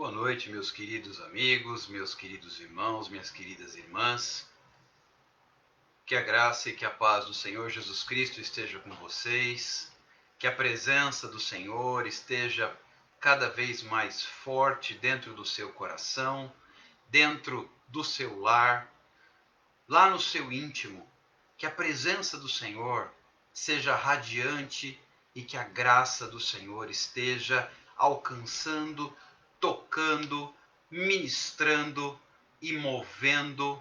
Boa noite, meus queridos amigos, meus queridos irmãos, minhas queridas irmãs. Que a graça e que a paz do Senhor Jesus Cristo esteja com vocês. Que a presença do Senhor esteja cada vez mais forte dentro do seu coração, dentro do seu lar, lá no seu íntimo. Que a presença do Senhor seja radiante e que a graça do Senhor esteja alcançando, tocando, ministrando e movendo,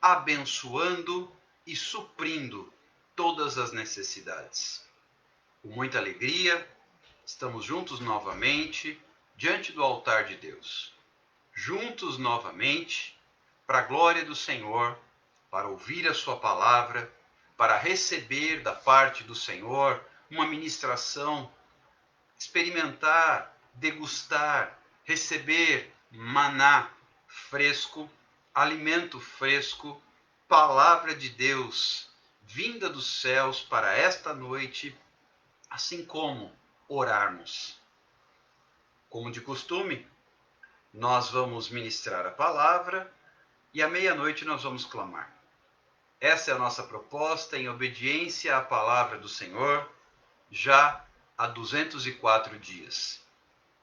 abençoando e suprindo todas as necessidades. Com muita alegria, estamos juntos novamente diante do altar de Deus. Juntos novamente, para a glória do Senhor, para ouvir a sua palavra, para receber da parte do Senhor uma ministração, experimentar, degustar, receber maná fresco, alimento fresco, palavra de Deus vinda dos céus para esta noite, assim como orarmos. Como de costume, nós vamos ministrar a palavra e à meia-noite nós vamos clamar. Essa é a nossa proposta em obediência à palavra do Senhor, já há 204 dias.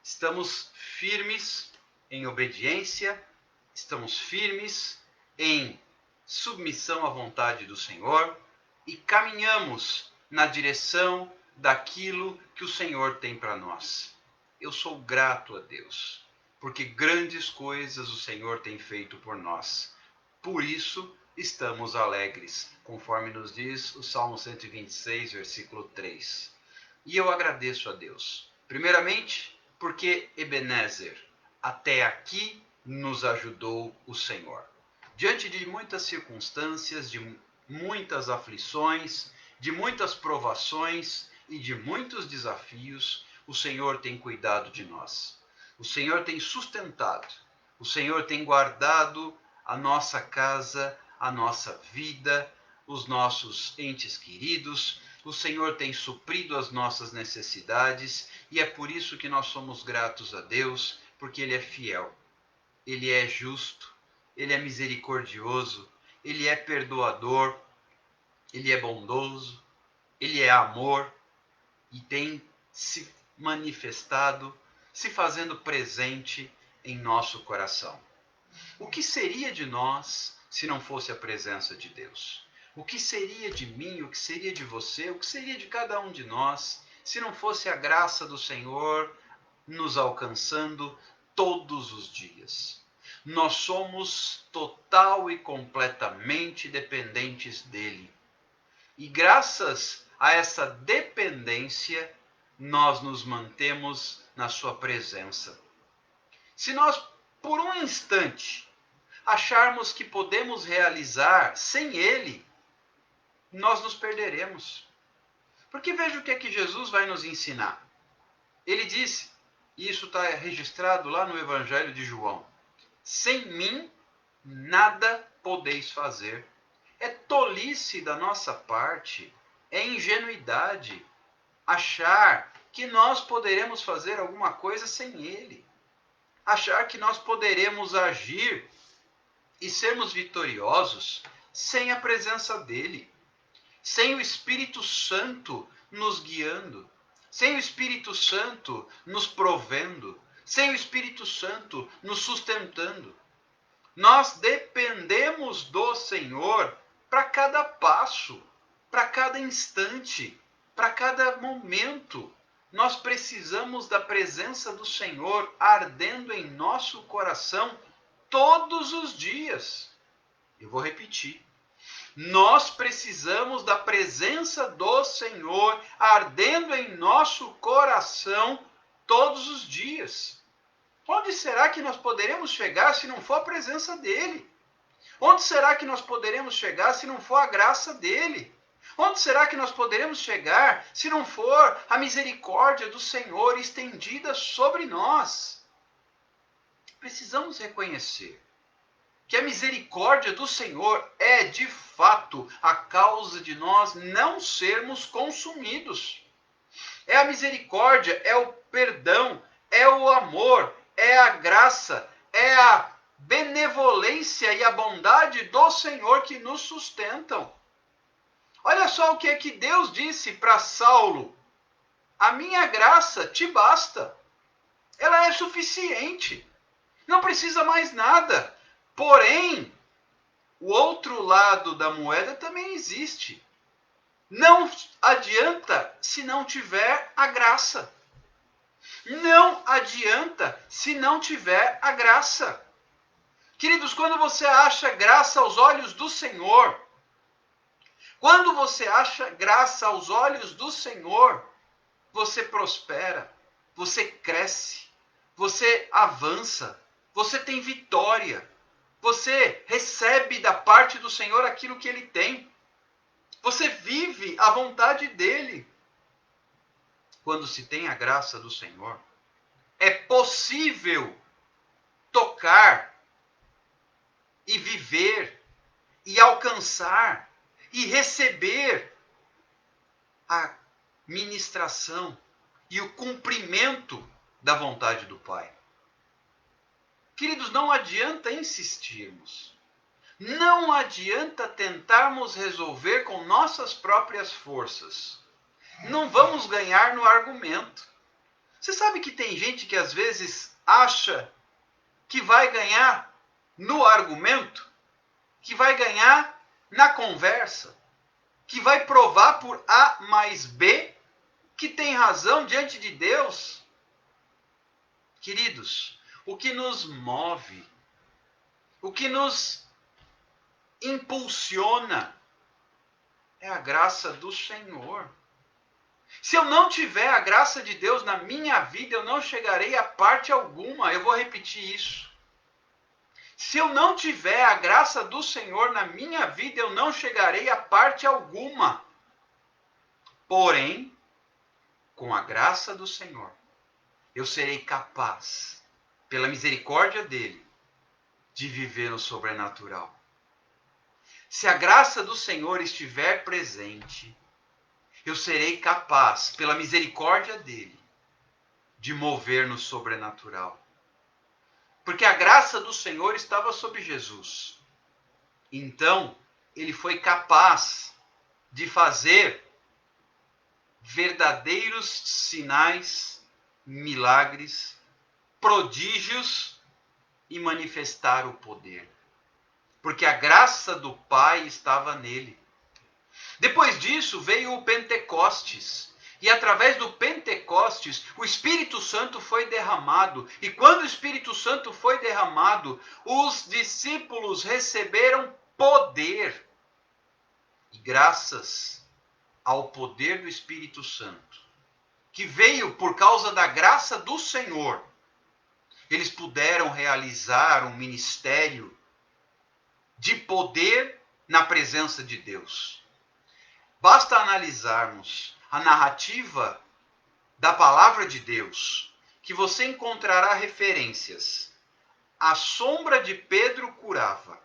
Estamos firmes em obediência, estamos firmes em submissão à vontade do Senhor e caminhamos na direção daquilo que o Senhor tem para nós. Eu sou grato a Deus, porque grandes coisas o Senhor tem feito por nós. Por isso, estamos alegres, conforme nos diz o Salmo 126, versículo 3. E eu agradeço a Deus, primeiramente, porque Ebenezer, até aqui nos ajudou o Senhor. Diante de muitas circunstâncias, de muitas aflições, de muitas provações e de muitos desafios, o Senhor tem cuidado de nós. O Senhor tem sustentado, o Senhor tem guardado a nossa casa, a nossa vida, os nossos entes queridos. O Senhor tem suprido as nossas necessidades e é por isso que nós somos gratos a Deus, porque Ele é fiel, Ele é justo, Ele é misericordioso, Ele é perdoador, Ele é bondoso, Ele é amor e tem se manifestado, se fazendo presente em nosso coração. O que seria de nós se não fosse a presença de Deus? O que seria de mim, o que seria de você, o que seria de cada um de nós, se não fosse a graça do Senhor nos alcançando todos os dias? Nós somos total e completamente dependentes dele. E graças a essa dependência, nós nos mantemos na sua presença. Se nós, por um instante, acharmos que podemos realizar sem ele, nós nos perderemos. Porque veja o que é que Jesus vai nos ensinar. Ele disse, e isso está registrado lá no Evangelho de João: sem mim nada podeis fazer. É tolice da nossa parte, é ingenuidade achar que nós poderemos fazer alguma coisa sem ele. Achar que nós poderemos agir e sermos vitoriosos sem a presença dele. Sem o Espírito Santo nos guiando, sem o Espírito Santo nos provendo, sem o Espírito Santo nos sustentando. Nós dependemos do Senhor para cada passo, para cada instante, para cada momento. Nós precisamos da presença do Senhor ardendo em nosso coração todos os dias. Eu vou repetir. Nós precisamos da presença do Senhor ardendo em nosso coração todos os dias. Onde será que nós poderemos chegar se não for a presença dele? Onde será que nós poderemos chegar se não for a graça dele? Onde será que nós poderemos chegar se não for a misericórdia do Senhor estendida sobre nós? Precisamos reconhecer que a misericórdia do Senhor é, de fato, a causa de nós não sermos consumidos. É a misericórdia, é o perdão, é o amor é a graça, é a benevolência e a bondade do Senhor que nos sustentam. Olha só o que é que Deus disse para Saulo: a minha graça te basta. Ela é suficiente. Não precisa mais nada. Porém, o outro lado da moeda também existe. Não adianta se não tiver a graça. Não adianta se não tiver a graça. Queridos, quando você acha graça aos olhos do Senhor, quando você acha graça aos olhos do Senhor, você prospera, você cresce, você avança, você tem vitória, você recebe da parte do Senhor aquilo que Ele tem. Você vive a vontade dEle. Quando se tem a graça do Senhor, é possível tocar e viver e alcançar e receber a ministração e o cumprimento da vontade do Pai. Queridos, não adianta insistirmos. Não adianta tentarmos resolver com nossas próprias forças. Não vamos ganhar no argumento. Você sabe que tem gente que às vezes acha que vai ganhar no argumento, que vai ganhar na conversa, que vai provar por A mais B que tem razão diante de Deus. Queridos, o que nos move, o que nos impulsiona é a graça do Senhor. Se eu não tiver a graça de Deus na minha vida, eu não chegarei a parte alguma. Eu vou repetir isso. Se eu não tiver a graça do Senhor na minha vida, eu não chegarei a parte alguma. Porém, com a graça do Senhor, eu serei capaz, pela misericórdia dele, de viver no sobrenatural. Se a graça do Senhor estiver presente, eu serei capaz, pela misericórdia dele, de mover no sobrenatural. Porque a graça do Senhor estava sobre Jesus. Então, ele foi capaz de fazer verdadeiros sinais, milagres, prodígios e manifestar o poder. Porque a graça do Pai estava nele. Depois disso veio o Pentecostes. E através do Pentecostes, o Espírito Santo foi derramado. E quando o Espírito Santo foi derramado, os discípulos receberam poder. E graças ao poder do Espírito Santo, que veio por causa da graça do Senhor, eles puderam realizar um ministério de poder na presença de Deus. Basta analisarmos a narrativa da palavra de Deus, que você encontrará referências. A sombra de Pedro curava.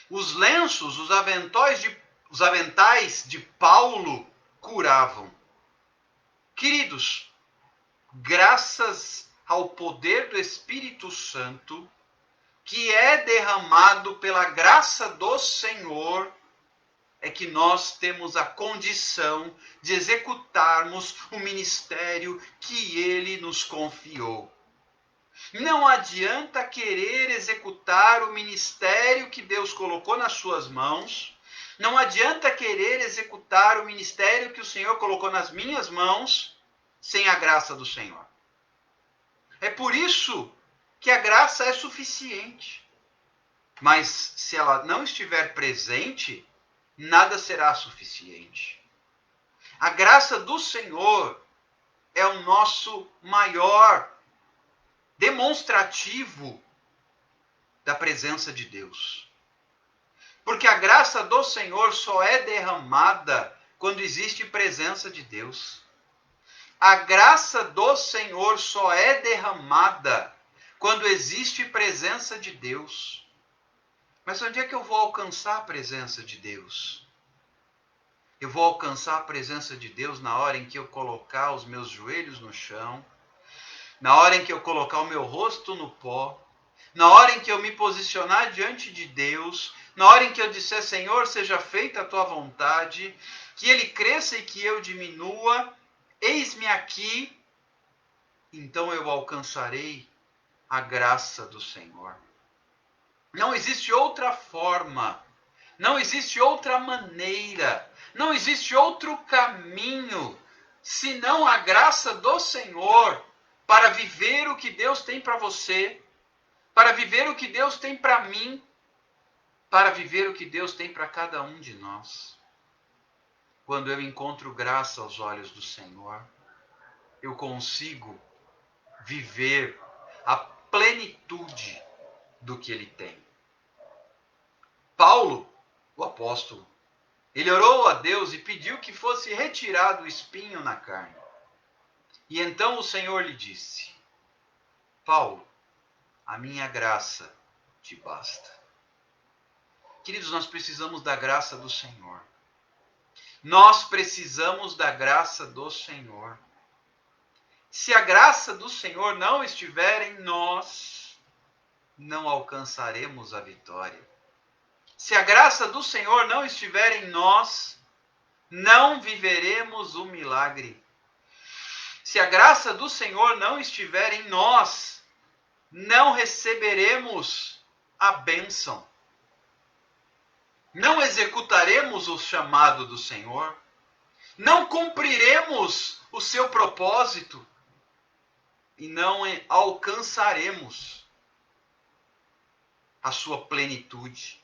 Os lenços, os aventais de Paulo curavam. Queridos, graças ao poder do Espírito Santo, que é derramado pela graça do Senhor, é que nós temos a condição de executarmos o ministério que ele nos confiou. Não adianta querer executar o ministério que Deus colocou nas suas mãos. Não adianta querer executar o ministério que o Senhor colocou nas minhas mãos sem a graça do Senhor. É por isso que a graça é suficiente. Mas se ela não estiver presente, nada será suficiente. A graça do Senhor é o nosso maior demonstrativo da presença de Deus. Porque a graça do Senhor só é derramada quando existe presença de Deus. A graça do Senhor só é derramada quando existe presença de Deus. Mas onde é que eu vou alcançar a presença de Deus? Eu vou alcançar a presença de Deus na hora em que eu colocar os meus joelhos no chão, na hora em que eu colocar o meu rosto no pó, na hora em que eu me posicionar diante de Deus, na hora em que eu disser, Senhor, seja feita a tua vontade, que ele cresça e que eu diminua, eis-me aqui, então eu alcançarei a graça do Senhor. Não existe outra forma, não existe outra maneira, não existe outro caminho, senão a graça do Senhor para viver o que Deus tem para você, para viver o que Deus tem para mim, para viver o que Deus tem para cada um de nós. Quando eu encontro graça aos olhos do Senhor, eu consigo viver a plenitude do que Ele tem. Paulo, o apóstolo, ele orou a Deus e pediu que fosse retirado o espinho na carne. E então o Senhor lhe disse, Paulo, a minha graça te basta. Queridos, nós precisamos da graça do Senhor. Nós precisamos da graça do Senhor. Se a graça do Senhor não estiver em nós, não alcançaremos a vitória. Se a graça do Senhor não estiver em nós, não viveremos o milagre. Se a graça do Senhor não estiver em nós, não receberemos a bênção. Não executaremos o chamado do Senhor. Não cumpriremos o seu propósito. E não alcançaremos a sua plenitude.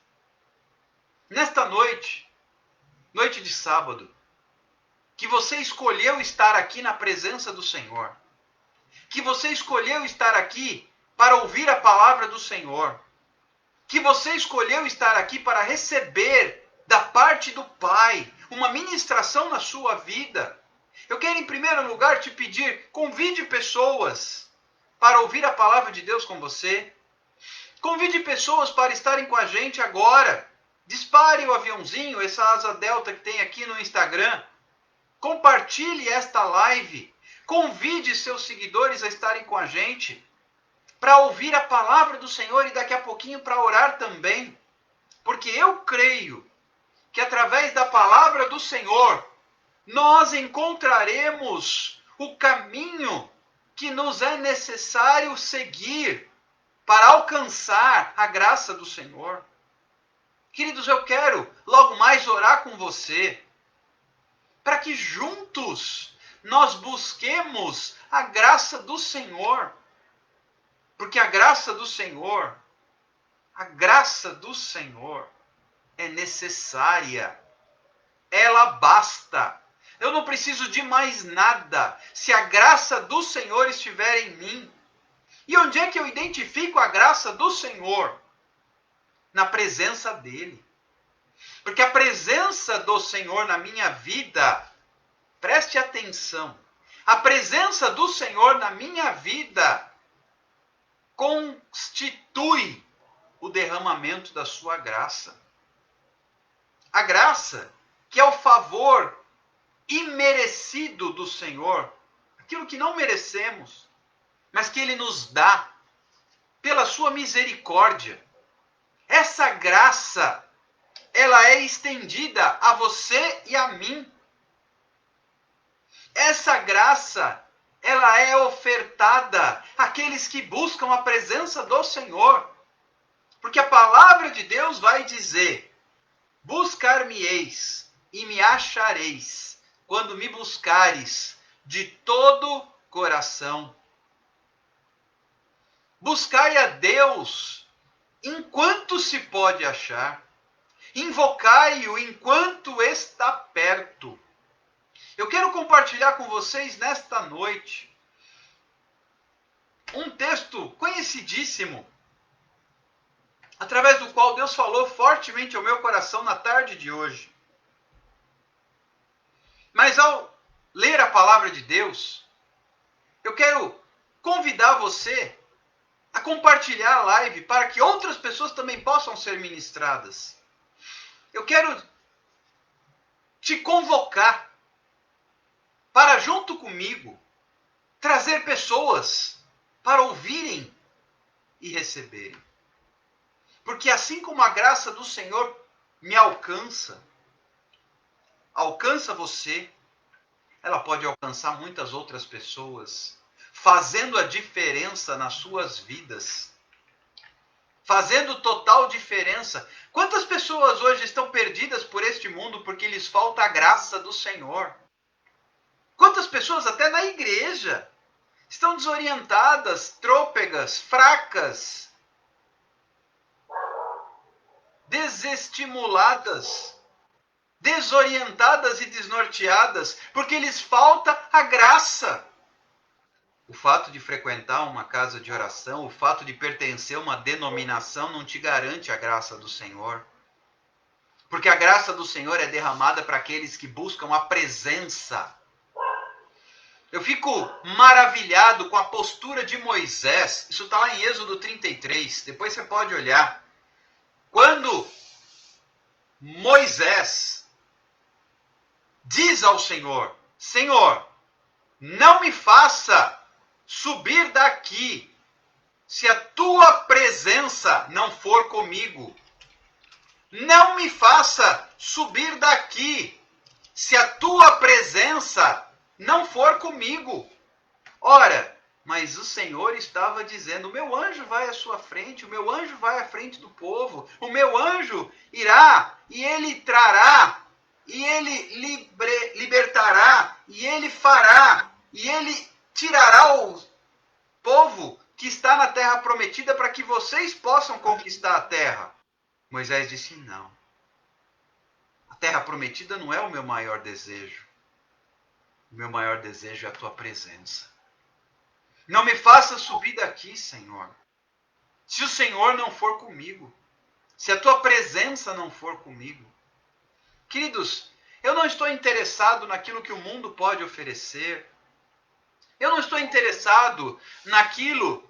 Nesta noite, noite de sábado, que você escolheu estar aqui na presença do Senhor, que você escolheu estar aqui para ouvir a palavra do Senhor, que você escolheu estar aqui para receber da parte do Pai uma ministração na sua vida. Eu quero em primeiro lugar te pedir, convide pessoas para ouvir a palavra de Deus com você. Convide pessoas para estarem com a gente agora. Dispare o aviãozinho, essa asa delta que tem aqui no Instagram. Compartilhe esta live. Convide seus seguidores a estarem com a gente para ouvir a palavra do Senhor e daqui a pouquinho para orar também. Porque eu creio que através da palavra do Senhor nós encontraremos o caminho que nos é necessário seguir para alcançar a graça do Senhor. Queridos, eu quero logo mais orar com você, para que juntos nós busquemos a graça do Senhor. Porque a graça do Senhor é necessária. Ela basta. Eu não preciso de mais nada se a graça do Senhor estiver em mim. E onde é que eu identifico a graça do Senhor? Na presença dele. Porque a presença do Senhor na minha vida, preste atenção, a presença do Senhor na minha vida constitui o derramamento da sua graça. A graça, que é o favor imerecido do Senhor, aquilo que não merecemos, mas que Ele nos dá pela sua misericórdia. Essa graça, ela é estendida a você e a mim. Essa graça, ela é ofertada àqueles que buscam a presença do Senhor. Porque a palavra de Deus vai dizer, buscar-me-eis e me achareis, quando me buscares de todo coração. Buscai a Deus enquanto se pode achar. Invocai-o enquanto está perto. Eu quero compartilhar com vocês nesta noite um texto conhecidíssimo, através do qual Deus falou fortemente ao meu coração na tarde de hoje. Mas ao ler a palavra de Deus, eu quero convidar você a compartilhar a live para que outras pessoas também possam ser ministradas. Eu quero te convocar para, junto comigo, trazer pessoas para ouvirem e receberem. Porque assim como a graça do Senhor me alcança você, ela pode alcançar muitas outras pessoas, fazendo a diferença nas suas vidas, fazendo total diferença. Quantas pessoas hoje estão perdidas por este mundo porque lhes falta a graça do Senhor? Quantas pessoas, até na igreja, estão desorientadas, trôpegas, fracas, desestimuladas, desorientadas e desnorteadas, porque lhes falta a graça. O fato de frequentar uma casa de oração, o fato de pertencer a uma denominação não te garante a graça do Senhor. Porque a graça do Senhor é derramada para aqueles que buscam a presença. Eu fico maravilhado com a postura de Moisés. Isso está lá em Êxodo 33. Depois você pode olhar. Quando Moisés diz ao Senhor: Senhor, não me faça subir daqui se a tua presença não for comigo. Não me faça subir daqui se a tua presença não for comigo. Ora, mas o Senhor estava dizendo: o meu anjo vai à sua frente, o meu anjo vai à frente do povo, o meu anjo irá e ele trará, e ele libertará, e ele fará, e ele tirará o povo que está na terra prometida para que vocês possam conquistar a terra. Moisés disse: não. A terra prometida não é o meu maior desejo. O meu maior desejo é a tua presença. Não me faça subir daqui, Senhor, se o Senhor não for comigo, se a tua presença não for comigo. Queridos, eu não estou interessado naquilo que o mundo pode oferecer. Eu não estou interessado naquilo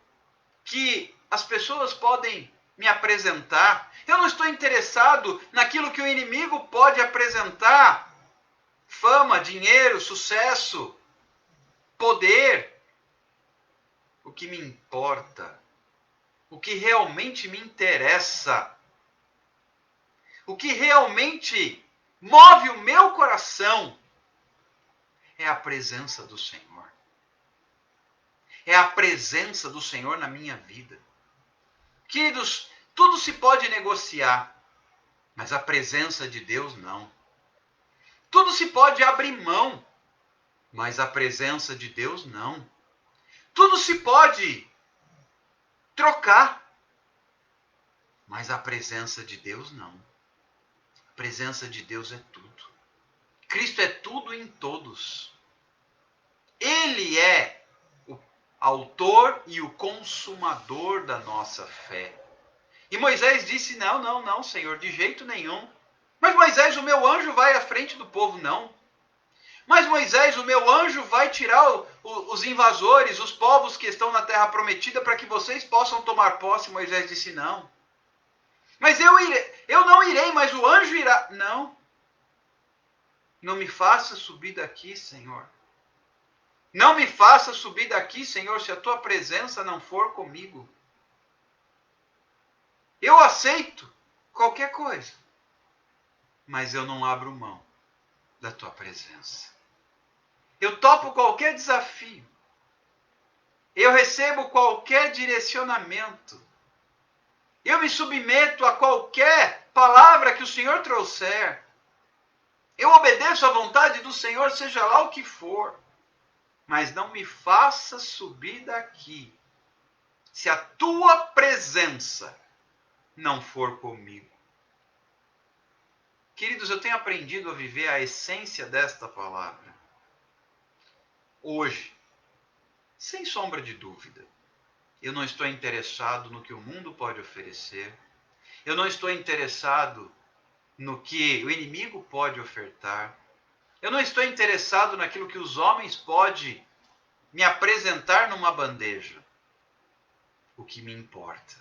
que as pessoas podem me apresentar. Eu não estou interessado naquilo que o inimigo pode apresentar. Fama, dinheiro, sucesso, poder. O que me importa, o que realmente me interessa, o que realmente move o meu coração é a presença do Senhor. É a presença do Senhor na minha vida. Queridos, tudo se pode negociar, mas a presença de Deus não. Tudo se pode abrir mão, mas a presença de Deus não. Tudo se pode trocar, mas a presença de Deus não. A presença de Deus é tudo. Cristo é tudo em todos. Ele é o autor e o consumador da nossa fé. E Moisés disse: não, não, não, Senhor, de jeito nenhum. Mas Moisés, o meu anjo vai à frente do povo. Não. Mas Moisés, o meu anjo vai tirar os invasores, os povos que estão na terra prometida para que vocês possam tomar posse. Moisés disse: não. Mas eu não irei, mas o anjo irá. Não. Não me faça subir daqui, Senhor. Não me faça subir daqui, Senhor, se a tua presença não for comigo. Eu aceito qualquer coisa, mas eu não abro mão da tua presença. Eu topo qualquer desafio. Eu recebo qualquer direcionamento. Eu me submeto a qualquer palavra que o Senhor trouxer. Eu obedeço à vontade do Senhor, seja lá o que for. Mas não me faça subir daqui se a tua presença não for comigo. Queridos, eu tenho aprendido a viver a essência desta palavra. Hoje, sem sombra de dúvida, eu não estou interessado no que o mundo pode oferecer. Eu não estou interessado no que o inimigo pode ofertar. Eu não estou interessado naquilo que os homens podem me apresentar numa bandeja. O que me importa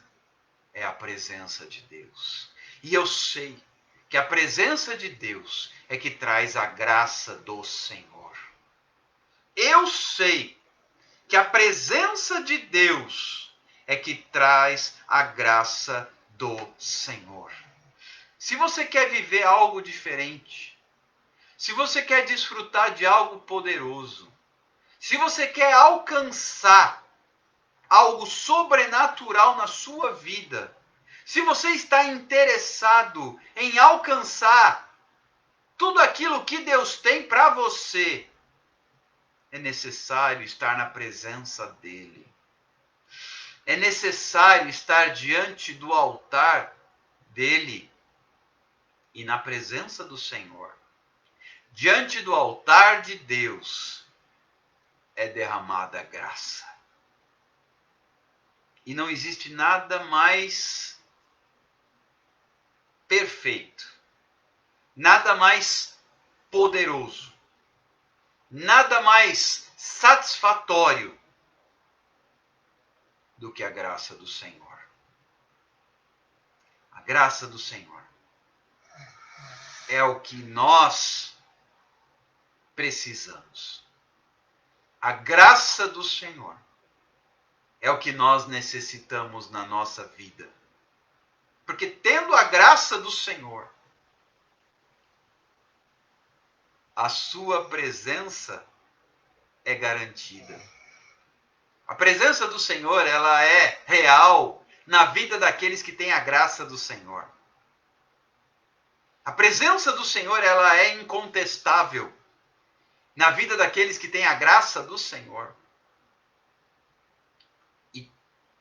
é a presença de Deus. E eu sei que a presença de Deus é que traz a graça do Senhor. Eu sei que a presença de Deus é que traz a graça do Senhor. Se você quer viver algo diferente, se você quer desfrutar de algo poderoso, se você quer alcançar algo sobrenatural na sua vida, se você está interessado em alcançar tudo aquilo que Deus tem para você, é necessário estar na presença dele. É necessário estar diante do altar dele e na presença do Senhor. Diante do altar de Deus é derramada a graça. E não existe nada mais perfeito, nada mais poderoso, nada mais satisfatório do que a graça do Senhor. A graça do Senhor é o que nós precisamos. A graça do Senhor é o que nós necessitamos na nossa vida. Porque tendo a graça do Senhor, a sua presença é garantida. A presença do Senhor, ela é real na vida daqueles que têm a graça do Senhor. A presença do Senhor, ela é incontestável na vida daqueles que têm a graça do Senhor. E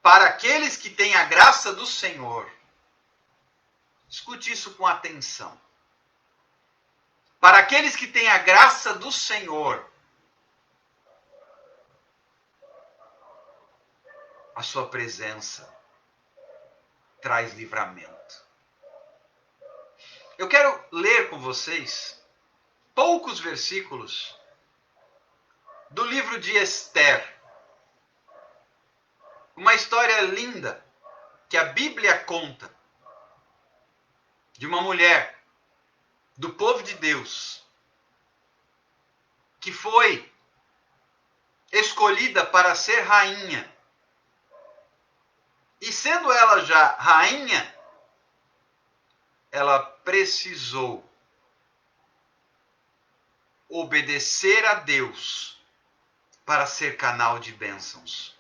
para aqueles que têm a graça do Senhor, escute isso com atenção. Para aqueles que têm a graça do Senhor, a sua presença traz livramento. Eu quero ler com vocês poucos versículos do livro de Esther. Uma história linda que a Bíblia conta de uma mulher do povo de Deus que foi escolhida para ser rainha. E sendo ela já rainha, ela precisou obedecer a Deus para ser canal de bênçãos.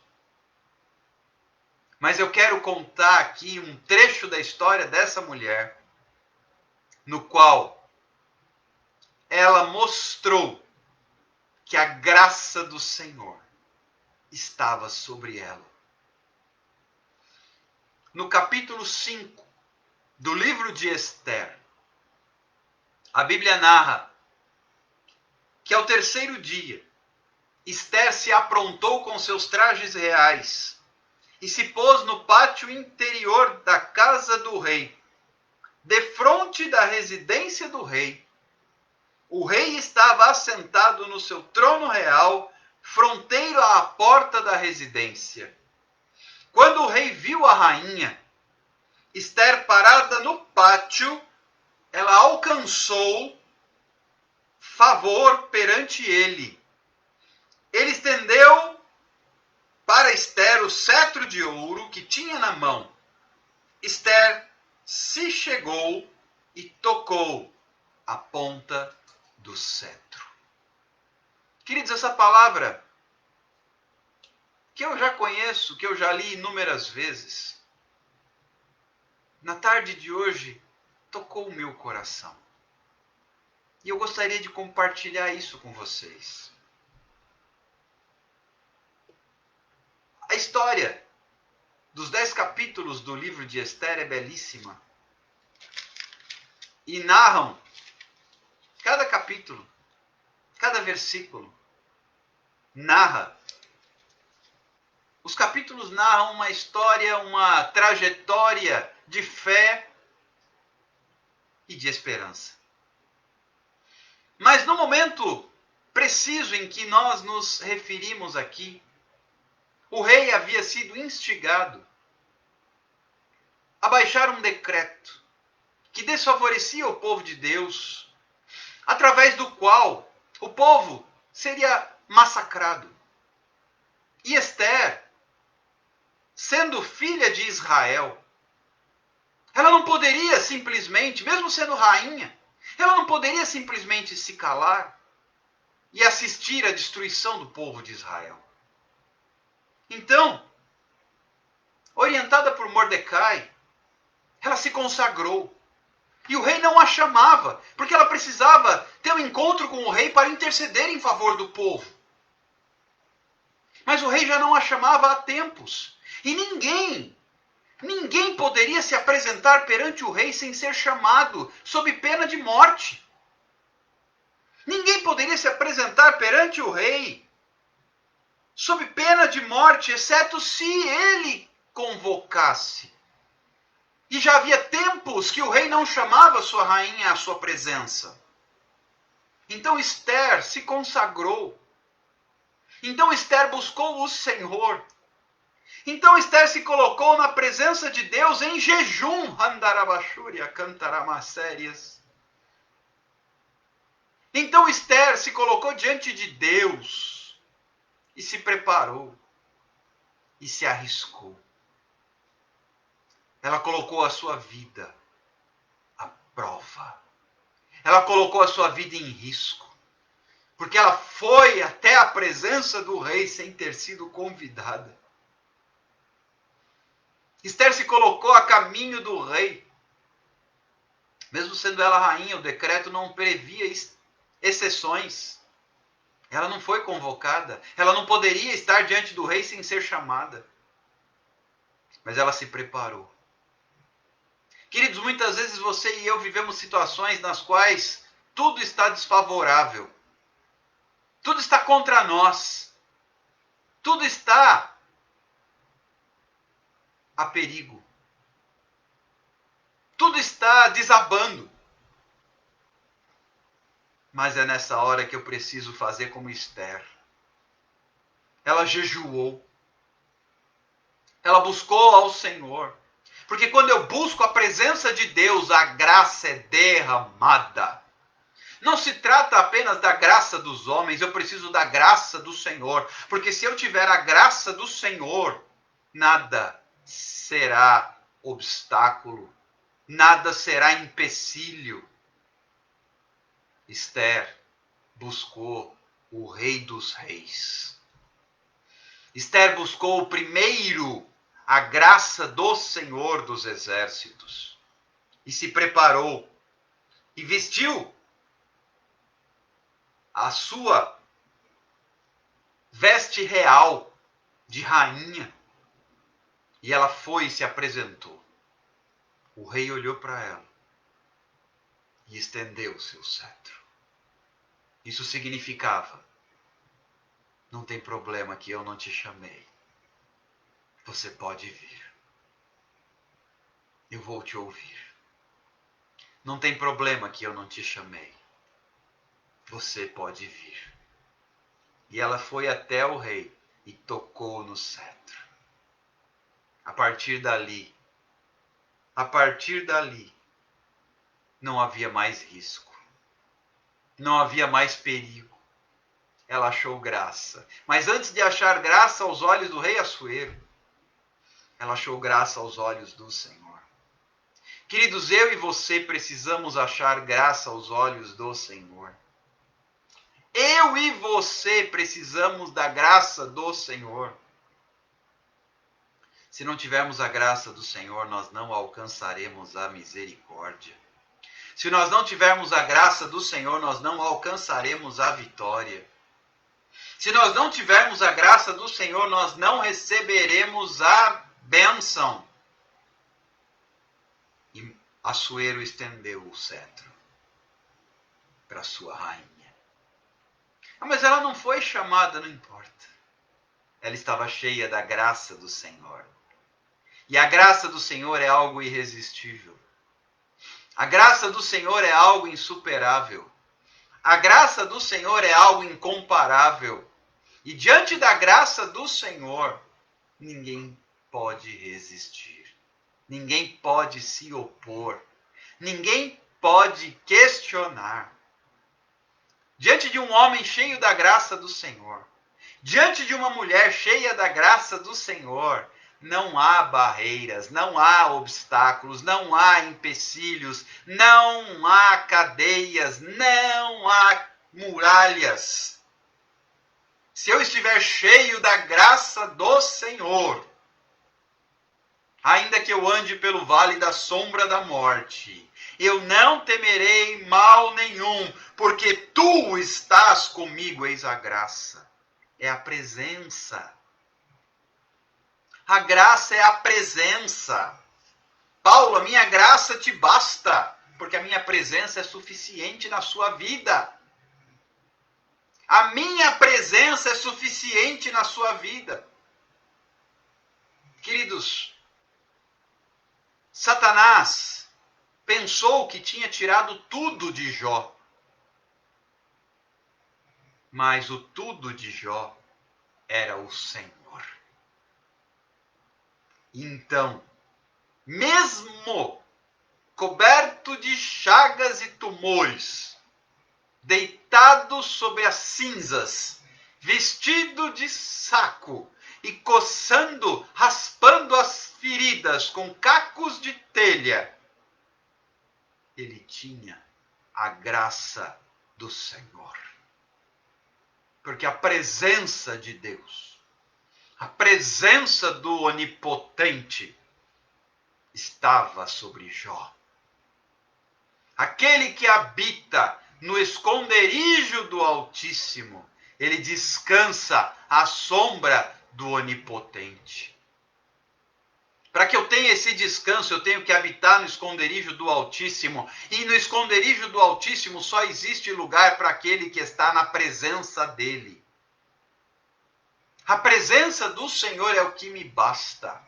Mas eu quero contar aqui um trecho da história dessa mulher, no qual ela mostrou que a graça do Senhor estava sobre ela. No capítulo 5 do livro de Esther, a Bíblia narra que ao terceiro dia, Esther se aprontou com seus trajes reais e se pôs no pátio interior da casa do rei, defronte da residência do rei. O rei estava assentado no seu trono real, fronteiro à porta da residência. Quando o rei viu a rainha, Esther parada no pátio, ela alcançou favor perante ele. Ele estendeu para Esther o cetro de ouro que tinha na mão. Esther se chegou e tocou a ponta do cetro. Queridos, essa palavra que eu já conheço, que eu já li inúmeras vezes, na tarde de hoje tocou o meu coração. E eu gostaria de compartilhar isso com vocês. A história dos 10 capítulos do livro de Esther é belíssima. E narram cada capítulo, cada versículo, narra. Os capítulos narram uma história, uma trajetória de fé e de esperança. Mas no momento preciso em que nós nos referimos aqui, o rei havia sido instigado a baixar um decreto que desfavorecia o povo de Deus, através do qual o povo seria massacrado. E Esther, sendo filha de Israel, ela não poderia simplesmente, mesmo sendo rainha, ela não poderia simplesmente se calar e assistir à destruição do povo de Israel. Então, orientada por Mordecai, ela se consagrou. E o rei não a chamava, porque ela precisava ter um encontro com o rei para interceder em favor do povo. Mas o rei já não a chamava há tempos. E ninguém poderia se apresentar perante o rei sem ser chamado, sob pena de morte. Ninguém poderia se apresentar perante o rei sob pena de morte, exceto se ele convocasse. E já havia tempos que o rei não chamava sua rainha à sua presença. Então Esther se consagrou. Então Esther buscou o Senhor. Então Esther se colocou na presença de Deus em jejum. Andarabashúria, cantaramacérias. Então Esther se colocou diante de Deus e se preparou e se arriscou. Ela colocou a sua vida à prova. Ela colocou a sua vida em risco. Porque ela foi até a presença do rei sem ter sido convidada. Esther se colocou a caminho do rei. Mesmo sendo ela rainha, o decreto não previa exceções. Ela não foi convocada. Ela não poderia estar diante do rei sem ser chamada. Mas ela se preparou. Queridos, muitas vezes você e eu vivemos situações nas quais tudo está desfavorável. Tudo está contra nós. Tudo está a perigo. Tudo está desabando. Mas é nessa hora que eu preciso fazer como Esther. Ela jejuou. Ela buscou ao Senhor. Porque quando eu busco a presença de Deus, a graça é derramada. Não se trata apenas da graça dos homens, eu preciso da graça do Senhor. Porque se eu tiver a graça do Senhor, nada será obstáculo, nada será empecilho. Esther buscou o Rei dos Reis. Esther buscou primeiro a graça do Senhor dos Exércitos. E se preparou. E vestiu a sua veste real de rainha. E ela foi e se apresentou. O rei olhou para ela e estendeu o seu cetro. Isso significava: não tem problema que eu não te chamei. Você pode vir. Eu vou te ouvir. Não tem problema que eu não te chamei. Você pode vir. E ela foi até o rei e tocou no cetro. A partir dali, não havia mais risco. Não havia mais perigo. Ela achou graça. Mas antes de achar graça aos olhos do rei Assuero, ela achou graça aos olhos do Senhor. Queridos, eu e você precisamos achar graça aos olhos do Senhor. Eu e você precisamos da graça do Senhor. Se não tivermos a graça do Senhor, nós não alcançaremos a misericórdia. Se nós não tivermos a graça do Senhor, nós não alcançaremos a vitória. Se nós não tivermos a graça do Senhor, nós não receberemos a bênção. E Assuero estendeu o cetro para sua rainha. Mas ela não foi chamada, não importa. Ela estava cheia da graça do Senhor. E a graça do Senhor é algo irresistível. A graça do Senhor é algo insuperável. A graça do Senhor é algo incomparável. E diante da graça do Senhor, ninguém pode resistir. Ninguém pode se opor. Ninguém pode questionar. Diante de um homem cheio da graça do Senhor, Diante de uma mulher cheia da graça do Senhor, não há barreiras, não há obstáculos, não há empecilhos, não há cadeias, não há muralhas. Se eu estiver cheio da graça do Senhor, ainda que eu ande pelo vale da sombra da morte, eu não temerei mal nenhum, porque tu estás comigo, eis a graça. É a presença. A graça é a presença. Paulo, a minha graça te basta, porque a minha presença é suficiente na sua vida. A minha presença é suficiente na sua vida. Queridos, Satanás pensou que tinha tirado tudo de Jó. Mas o tudo de Jó era o Senhor. Então, mesmo coberto de chagas e tumores, deitado sobre as cinzas, vestido de saco e coçando, raspando as feridas com cacos de telha, ele tinha a graça do Senhor. Porque a presença de Deus, a presença do Onipotente estava sobre Jó. Aquele que habita no esconderijo do Altíssimo, ele descansa à sombra do Onipotente. Para que eu tenha esse descanso, eu tenho que habitar no esconderijo do Altíssimo. E no esconderijo do Altíssimo só existe lugar para aquele que está na presença dele. A presença do Senhor é o que me basta.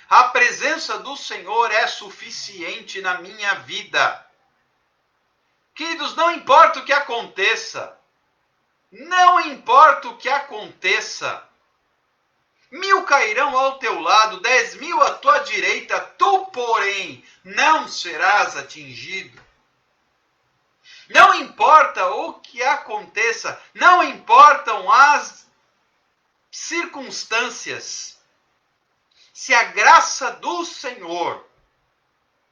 A presença do Senhor é suficiente na minha vida. Queridos, não importa o que aconteça. Não importa o que aconteça. 1000 cairão ao teu lado, 10.000 à tua direita, tu, porém, não serás atingido. Não importa o que aconteça, não importam as circunstâncias. Se a graça do Senhor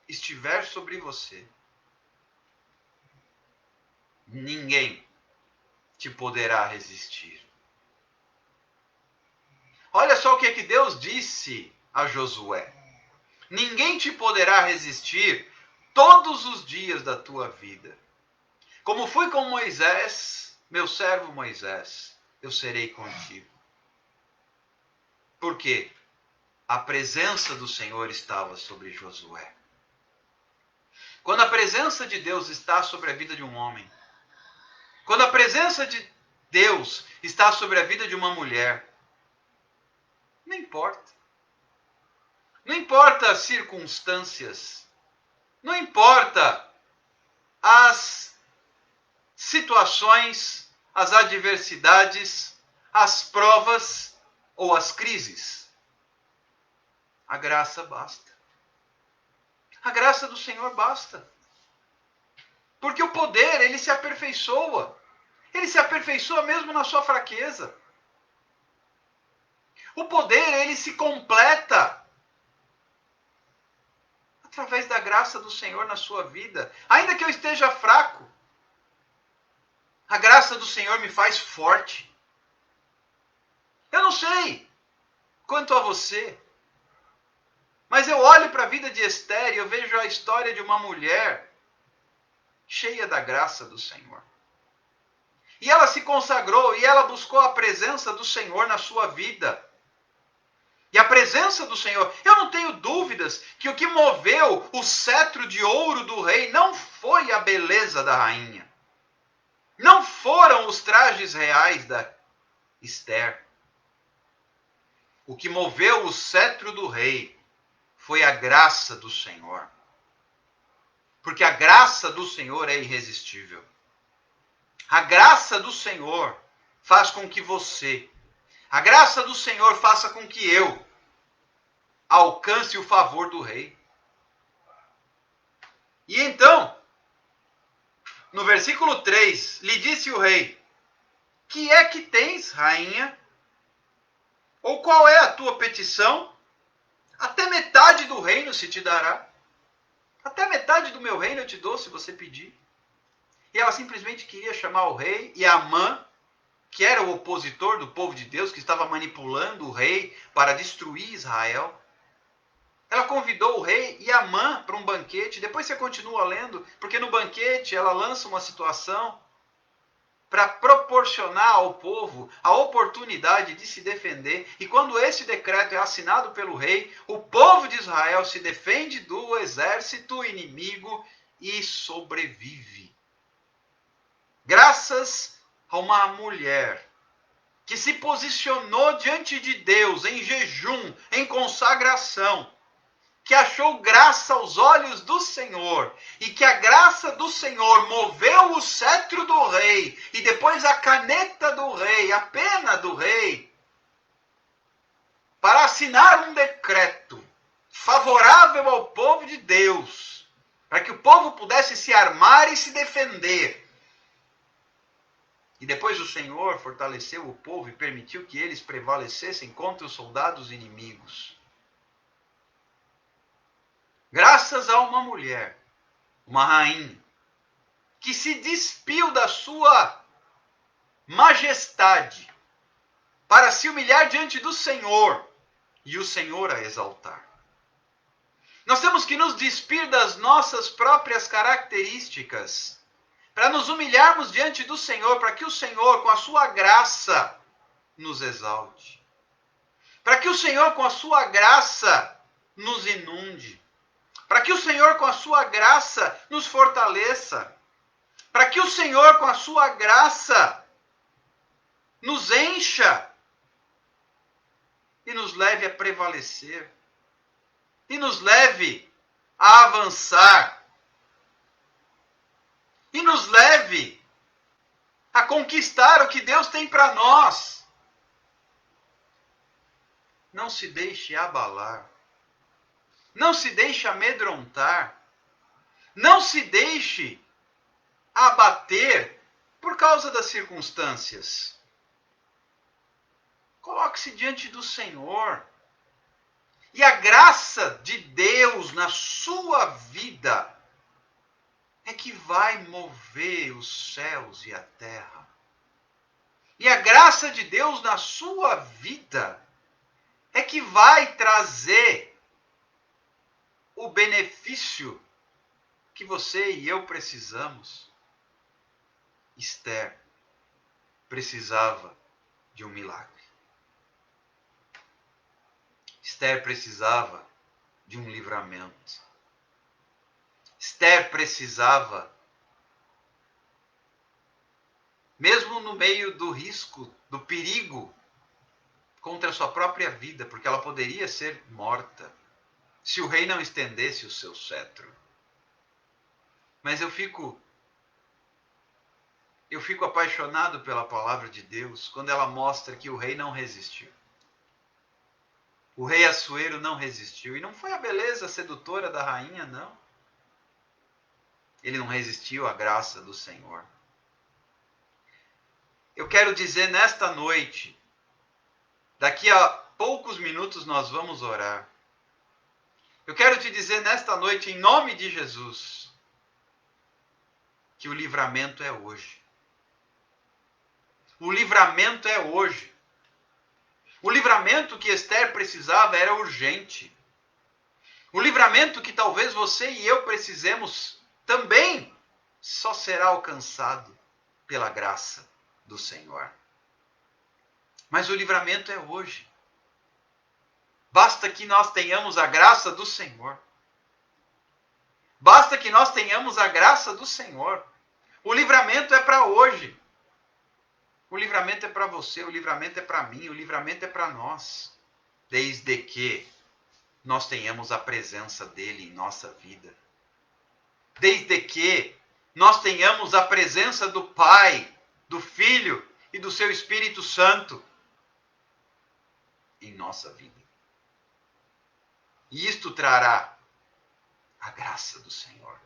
estiver sobre você, ninguém te poderá resistir. Olha só o que Deus disse a Josué. Ninguém te poderá resistir todos os dias da tua vida. Como fui com Moisés, meu servo Moisés, eu serei contigo. Por quê? A presença do Senhor estava sobre Josué. Quando a presença de Deus está sobre a vida de um homem, quando a presença de Deus está sobre a vida de uma mulher, não importa. Não importa as circunstâncias. Não importa as situações, as adversidades, as provas ou as crises. A graça basta. A graça do Senhor basta. Porque o poder, ele se aperfeiçoa. Ele se aperfeiçoa mesmo na sua fraqueza. O poder, ele se completa através da graça do Senhor na sua vida. Ainda que eu esteja fraco, a graça do Senhor me faz forte. Eu não sei quanto a você, mas eu olho para a vida de Esther e eu vejo a história de uma mulher cheia da graça do Senhor. E ela se consagrou e ela buscou a presença do Senhor na sua vida. E a presença do Senhor, eu não tenho dúvidas que o que moveu o cetro de ouro do rei não foi a beleza da rainha. Não foram os trajes reais da Esther. O que moveu o cetro do rei foi a graça do Senhor. Porque a graça do Senhor é irresistível. A graça do Senhor faz com que você, a graça do Senhor faça com que eu alcance o favor do rei. E então, no versículo 3, lhe disse o rei: Que é que tens, rainha? Ou qual é a tua petição? Até metade do reino se te dará. Até metade do meu reino eu te dou se você pedir. E ela simplesmente queria chamar o rei e Amã, que era o opositor do povo de Deus, que estava manipulando o rei para destruir Israel. Ela convidou o rei e Amã para um banquete. Depois você continua lendo, porque no banquete ela lança uma situação para proporcionar ao povo a oportunidade de se defender. E quando esse decreto é assinado pelo rei, o povo de Israel se defende do exército inimigo e sobrevive. Graças a uma mulher que se posicionou diante de Deus em jejum, em consagração, que achou graça aos olhos do Senhor, e que a graça do Senhor moveu o cetro do rei, e depois a caneta do rei, a pena do rei, para assinar um decreto favorável ao povo de Deus, para que o povo pudesse se armar e se defender. E depois o Senhor fortaleceu o povo e permitiu que eles prevalecessem contra os soldados inimigos. Graças a uma mulher, uma rainha, que se despiu da sua majestade para se humilhar diante do Senhor e o Senhor a exaltar. Nós temos que nos despir das nossas próprias características para nos humilharmos diante do Senhor, para que o Senhor, com a sua graça, nos exalte. Para que o Senhor, com a sua graça, nos inunde. Para que o Senhor, com a sua graça, nos fortaleça. Para que o Senhor, com a sua graça, nos encha e nos leve a prevalecer. E nos leve a avançar. E nos leve a conquistar o que Deus tem para nós. Não se deixe abalar. Não se deixe amedrontar. Não se deixe abater por causa das circunstâncias. Coloque-se diante do Senhor. E a graça de Deus na sua vida é que vai mover os céus e a terra. E a graça de Deus na sua vida é que vai trazer o benefício que você e eu precisamos. Esther precisava de um milagre. Esther precisava de um livramento. Esther precisava, mesmo no meio do risco, do perigo contra a sua própria vida, porque ela poderia ser morta se o rei não estendesse o seu cetro. Mas eu fico apaixonado pela palavra de Deus quando ela mostra que o rei não resistiu. O rei Assuero não resistiu. E não foi a beleza sedutora da rainha, não. Ele não resistiu à graça do Senhor. Eu quero dizer nesta noite, daqui a poucos minutos nós vamos orar. Eu quero te dizer nesta noite, em nome de Jesus, que o livramento é hoje. O livramento é hoje. O livramento que Esther precisava era urgente. O livramento que talvez você e eu precisemos também só será alcançado pela graça do Senhor. Mas o livramento é hoje. Basta que nós tenhamos a graça do Senhor. Basta que nós tenhamos a graça do Senhor. O livramento é para hoje. O livramento é para você, o livramento é para mim, o livramento é para nós. Desde que nós tenhamos a presença dele em nossa vida. Desde que nós tenhamos a presença do Pai, do Filho e do seu Espírito Santo em nossa vida. E isto trará a graça do Senhor.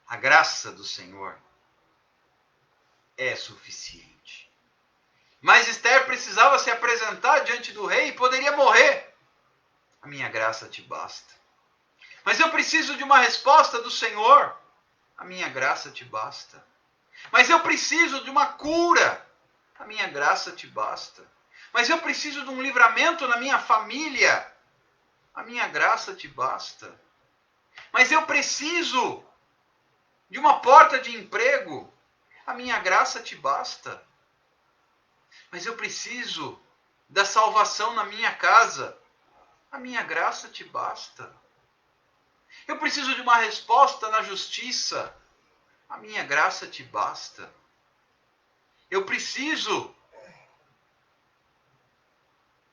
A graça do Senhor é suficiente. Mas Esther precisava se apresentar diante do rei e poderia morrer. A minha graça te basta. Mas eu preciso de uma resposta do Senhor. A minha graça te basta. Mas eu preciso de uma cura. A minha graça te basta. Mas eu preciso de um livramento na minha família. A minha graça te basta. Mas eu preciso de uma porta de emprego. A minha graça te basta. Mas eu preciso da salvação na minha casa. A minha graça te basta. Eu preciso de uma resposta na justiça. A minha graça te basta. Eu preciso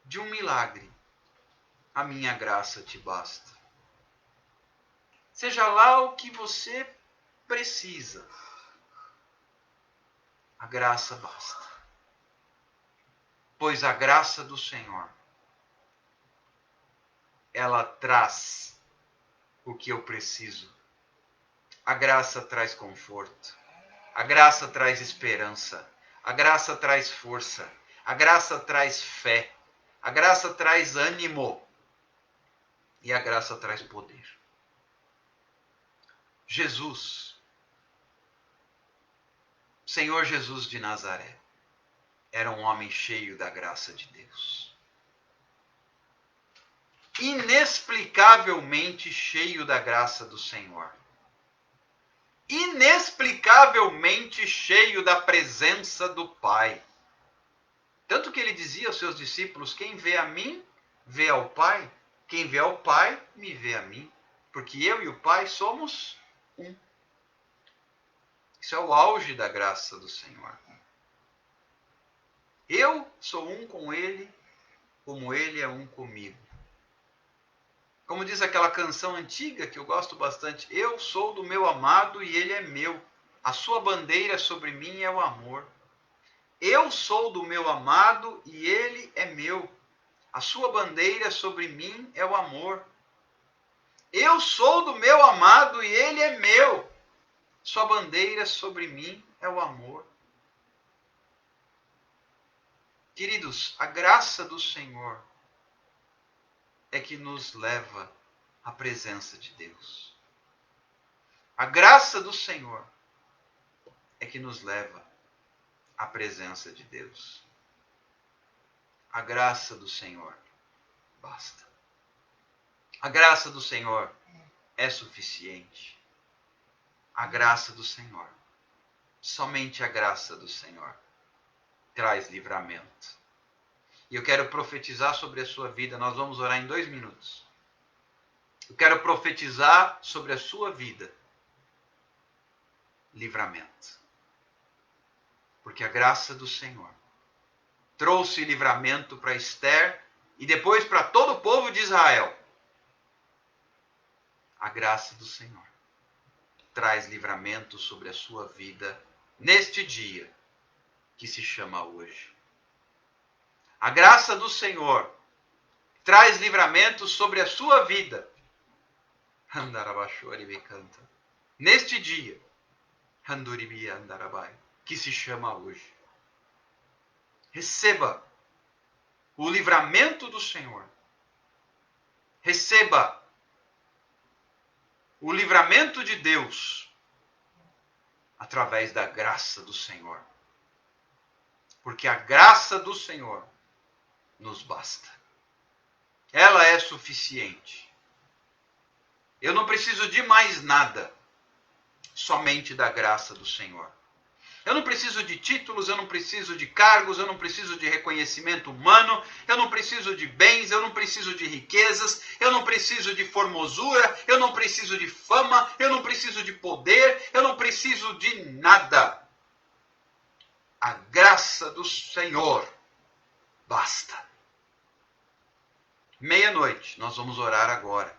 de um milagre. A minha graça te basta. Seja lá o que você precisa, a graça basta. Pois a graça do Senhor, ela traz o que eu preciso. A graça traz conforto. A graça traz esperança. A graça traz força. A graça traz fé. A graça traz ânimo. E a graça traz poder. Jesus, Senhor Jesus de Nazaré, era um homem cheio da graça de Deus. Inexplicavelmente cheio da graça do Senhor. Inexplicavelmente cheio da presença do Pai. Tanto que ele dizia aos seus discípulos: quem vê a mim, vê ao Pai. Quem vê ao Pai, me vê a mim. Porque eu e o Pai somos um. Isso é o auge da graça do Senhor. Eu sou um com Ele, como Ele é um comigo. Como diz aquela canção antiga que eu gosto bastante: eu sou do meu amado e Ele é meu. A sua bandeira sobre mim é o amor. Eu sou do meu amado e Ele é meu. A sua bandeira sobre mim é o amor. Eu sou do meu amado e Ele é meu. Sua bandeira sobre mim é o amor. Queridos, a graça do Senhor é que nos leva à presença de Deus. A graça do Senhor é que nos leva à presença de Deus. A graça do Senhor basta. A graça do Senhor é suficiente. A graça do Senhor, somente a graça do Senhor, traz livramento. E eu quero profetizar sobre a sua vida. Nós vamos orar em 2 minutos. Eu quero profetizar sobre a sua vida livramento. Porque a graça do Senhor trouxe livramento para Esther e depois para todo o povo de Israel. A graça do Senhor traz livramento sobre a sua vida neste dia que se chama hoje. A graça do Senhor traz livramento sobre a sua vida. Neste dia que se chama hoje. Receba o livramento do Senhor. Receba o livramento de Deus através da graça do Senhor. Porque a graça do Senhor nos basta. Ela é suficiente. Eu não preciso de mais nada, somente da graça do Senhor. Eu não preciso de títulos, eu não preciso de cargos, eu não preciso de reconhecimento humano, eu não preciso de bens, eu não preciso de riquezas, eu não preciso de formosura, eu não preciso de fama, eu não preciso de poder, eu não preciso de nada. A graça do Senhor basta. 12:30, nós vamos orar agora.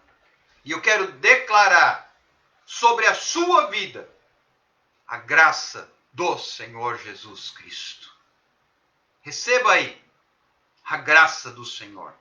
E eu quero declarar sobre a sua vida a graça do Senhor Jesus Cristo. Receba aí a graça do Senhor.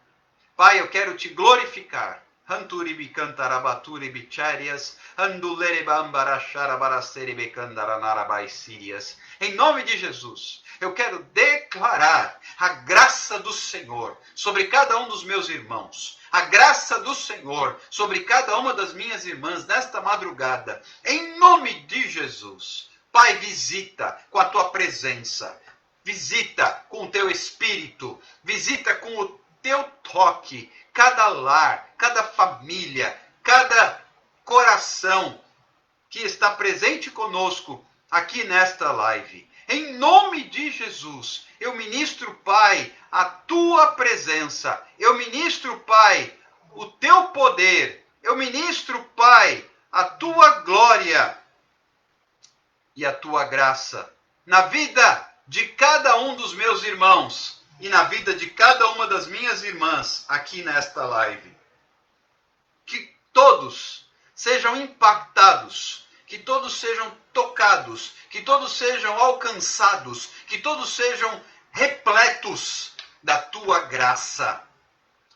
Pai, eu quero te glorificar Hanturibi cantarabaturibi charias, andulerebambaracharabaracerebecandaranarabaicírias. Em nome de Jesus, eu quero declarar a graça do Senhor sobre cada um dos meus irmãos, a graça do Senhor sobre cada uma das minhas irmãs nesta madrugada, em nome de Jesus. Pai, visita com a tua presença, visita com o teu espírito, visita com o teu toque cada lar, cada família, cada coração que está presente conosco aqui nesta live. Em nome de Jesus, eu ministro, Pai, a tua presença. Eu ministro, Pai, o teu poder. Eu ministro, Pai, a tua glória e a tua graça na vida de cada um dos meus irmãos e na vida de cada uma das minhas irmãs aqui nesta live. Que todos sejam impactados, que todos sejam tocados, que todos sejam alcançados, que todos sejam repletos da tua graça.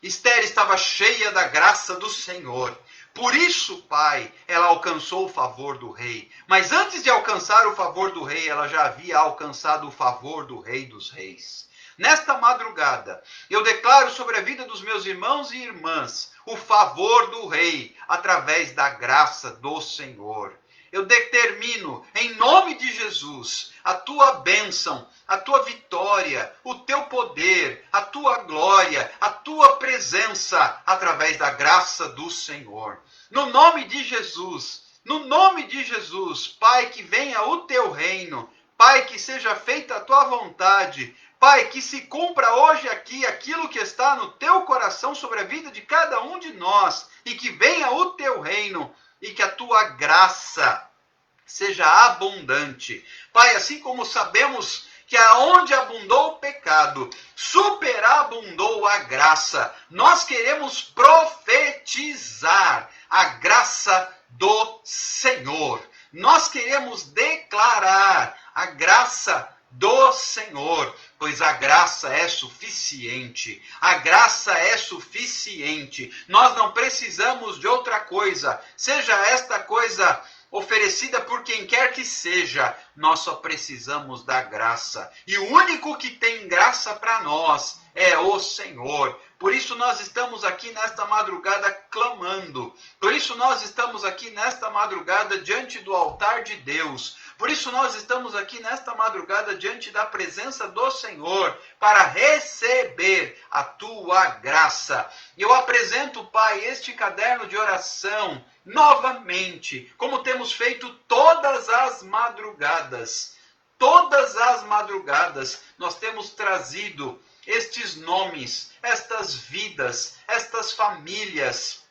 Esther estava cheia da graça do Senhor. Por isso, Pai, ela alcançou o favor do rei. Mas antes de alcançar o favor do rei, ela já havia alcançado o favor do Rei dos Reis. Nesta madrugada, eu declaro sobre a vida dos meus irmãos e irmãs o favor do Rei através da graça do Senhor. Eu determino, em nome de Jesus, a tua bênção, a tua vitória, o teu poder, a tua glória, a tua presença através da graça do Senhor. No nome de Jesus, Pai, que venha o teu reino, Pai, que seja feita a tua vontade, Pai, que se cumpra hoje aqui aquilo que está no teu coração sobre a vida de cada um de nós e que venha o teu reino e que a tua graça seja abundante. Pai, assim como sabemos que aonde abundou o pecado, superabundou a graça, nós queremos profetizar a graça do Senhor. Nós queremos declarar a graça do Senhor, pois a graça é suficiente. A graça é suficiente. Nós não precisamos de outra coisa. Seja esta coisa oferecida por quem quer que seja, nós só precisamos da graça. E o único que tem graça para nós é o Senhor. Por isso nós estamos aqui nesta madrugada clamando. Por isso nós estamos aqui nesta madrugada diante do altar de Deus. Por isso nós estamos aqui nesta madrugada diante da presença do Senhor para receber a tua graça. Eu apresento, Pai, este caderno de oração novamente, como temos feito todas as madrugadas. Todas as madrugadas nós temos trazido estes nomes, estas vidas, estas famílias,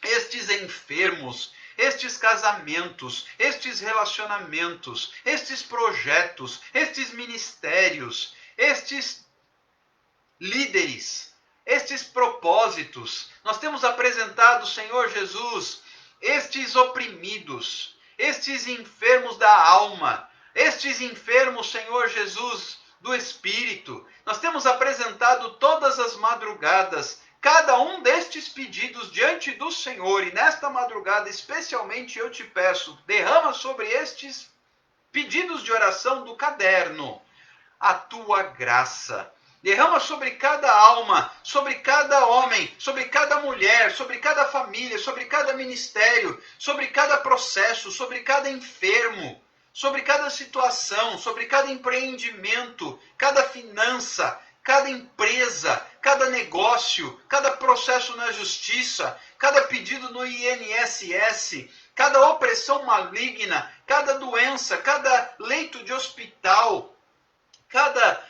estes enfermos, estes casamentos, estes relacionamentos, estes projetos, estes ministérios, estes líderes, estes propósitos. Nós temos apresentado, Senhor Jesus, estes oprimidos, estes enfermos da alma, estes enfermos, Senhor Jesus, do Espírito. Nós temos apresentado todas as madrugadas cada um destes pedidos diante do Senhor, e nesta madrugada especialmente eu te peço, derrama sobre estes pedidos de oração do caderno a tua graça. Derrama sobre cada alma, sobre cada homem, sobre cada mulher, sobre cada família, sobre cada ministério, sobre cada processo, sobre cada enfermo, sobre cada situação, sobre cada empreendimento, cada finança, cada empresa, cada negócio, cada processo na justiça, cada pedido no INSS, cada opressão maligna, cada doença, cada leito de hospital, cada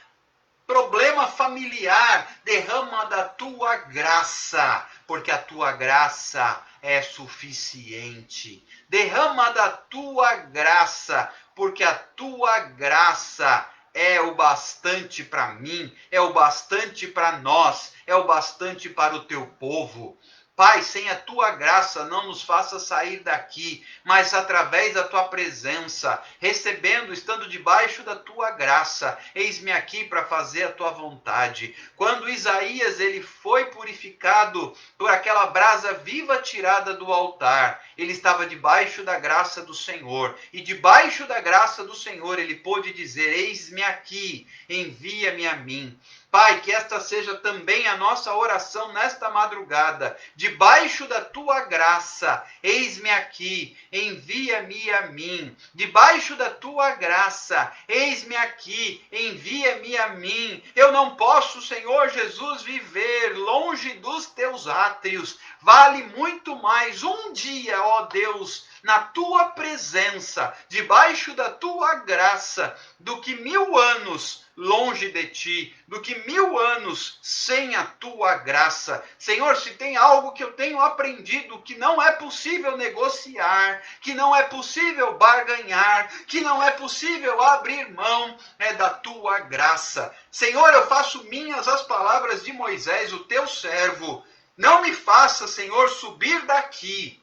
problema familiar, derrama da tua graça, porque a tua graça é suficiente. Derrama da tua graça, porque a tua graça é o bastante para mim, é o bastante para nós, é o bastante para o teu povo. Pai, sem a tua graça, não nos faça sair daqui, mas através da tua presença, recebendo, estando debaixo da tua graça, eis-me aqui para fazer a tua vontade. Quando Isaías ele foi purificado por aquela brasa viva tirada do altar, ele estava debaixo da graça do Senhor, e debaixo da graça do Senhor ele pôde dizer: eis-me aqui, envia-me a mim. Pai, que esta seja também a nossa oração nesta madrugada. Debaixo da tua graça, eis-me aqui, envia-me a mim. Debaixo da tua graça, eis-me aqui, envia-me a mim. Eu não posso, Senhor Jesus, viver longe dos teus átrios. Vale muito mais um dia, ó Deus, na tua presença, debaixo da tua graça, do que 1000 anos longe de ti, do que 1000 anos sem a tua graça. Senhor, se tem algo que eu tenho aprendido, que não é possível negociar, que não é possível barganhar, que não é possível abrir mão, é da tua graça. Senhor, eu faço minhas as palavras de Moisés, o teu servo. Não me faça, Senhor, subir daqui.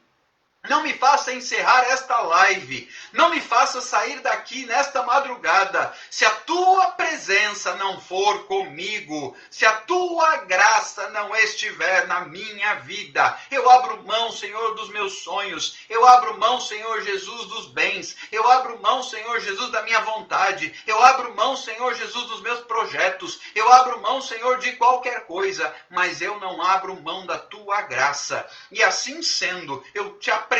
Não me faça encerrar esta live. Não me faça sair daqui nesta madrugada. Se a tua presença não for comigo, se a tua graça não estiver na minha vida, eu abro mão, Senhor, dos meus sonhos. Eu abro mão, Senhor Jesus, dos bens. Eu abro mão, Senhor Jesus, da minha vontade. Eu abro mão, Senhor Jesus, dos meus projetos. Eu abro mão, Senhor, de qualquer coisa. Mas eu não abro mão da tua graça. E assim sendo, eu te apresento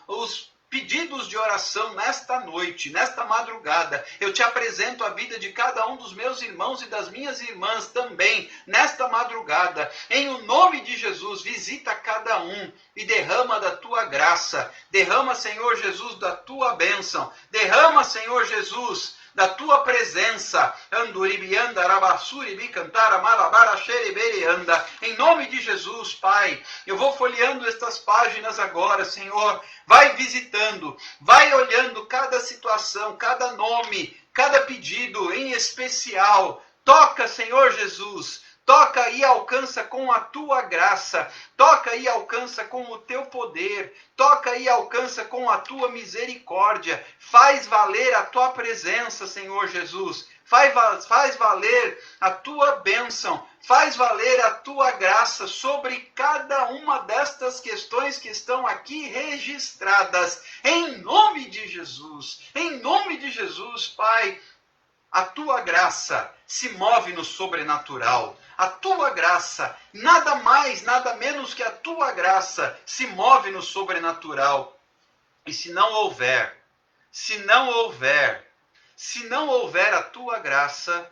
os pedidos de oração nesta noite, nesta madrugada. Eu te apresento a vida de cada um dos meus irmãos e das minhas irmãs também, nesta madrugada. Em o nome de Jesus, visita cada um e derrama da tua graça. Derrama, Senhor Jesus, da tua bênção. Derrama, Senhor Jesus, da tua presença. Em nome de Jesus, Pai, eu vou folheando estas páginas agora, Senhor. Vai visitando, vai olhando cada situação, cada nome, cada pedido em especial. Toca, Senhor Jesus. Toca e alcança com a tua graça. Toca e alcança com o teu poder. Toca e alcança com a tua misericórdia. Faz valer a tua presença, Senhor Jesus. Faz valer a tua bênção. Faz valer a tua graça sobre cada uma destas questões que estão aqui registradas. Em nome de Jesus. Em nome de Jesus, Pai. A tua graça se move no sobrenatural. A tua graça, nada mais, nada menos que a tua graça, se move no sobrenatural. E se não houver a tua graça,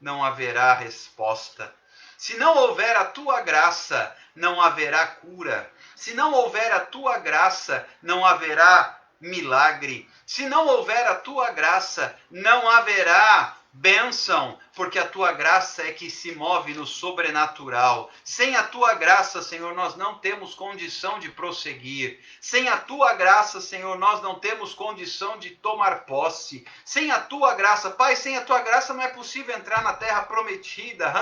não haverá resposta. Se não houver a tua graça, não haverá cura. Se não houver a tua graça, não haverá milagre. Se não houver a tua graça, não haverá bênção, porque a tua graça é que se move no sobrenatural. Sem a tua graça, Senhor, nós não temos condição de prosseguir. Sem a tua graça, Senhor, nós não temos condição de tomar posse. Sem a tua graça, Pai, sem a tua graça não é possível entrar na terra prometida.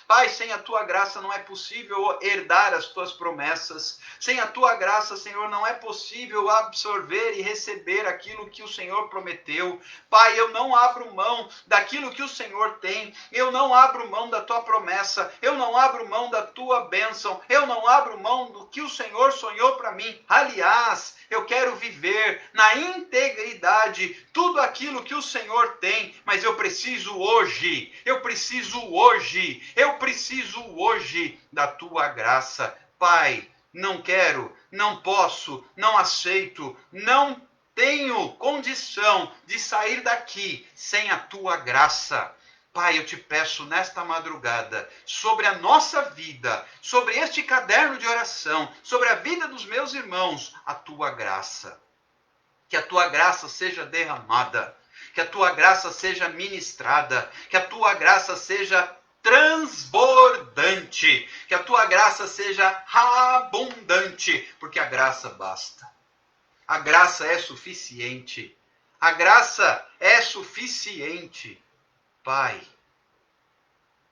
Pai, sem a tua graça não é possível herdar as tuas promessas. Sem a tua graça, Senhor, não é possível absorver e receber aquilo que o Senhor prometeu. Pai, eu não abro mão daquilo que o Senhor tem. Eu não abro mão da tua promessa. Eu não abro mão da tua bênção. Eu não abro mão do que o Senhor sonhou para mim. Aliás, eu quero viver na integridade tudo aquilo que o Senhor tem, mas eu preciso hoje da tua graça. Pai, não quero, não posso, não aceito, não tenho condição de sair daqui sem a tua graça. Pai, eu te peço nesta madrugada, sobre a nossa vida, sobre este caderno de oração, sobre a vida dos meus irmãos, a tua graça. Que a tua graça seja derramada, que a tua graça seja ministrada, que a tua graça seja transbordante, que a tua graça seja abundante, porque a graça basta. A graça é suficiente. A graça é suficiente. Pai,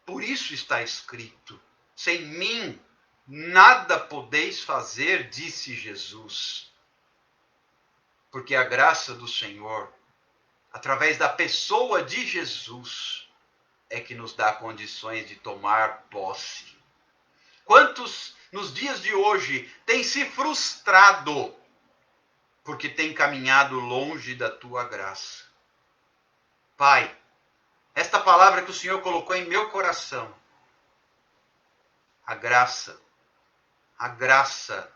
por isso está escrito, Sem mim, nada podeis fazer, disse Jesus. Porque a graça do Senhor, através da pessoa de Jesus, é que nos dá condições de tomar posse. Quantos nos dias de hoje têm se frustrado porque têm caminhado longe da tua graça? Pai, esta palavra que o Senhor colocou em meu coração, a graça, a graça,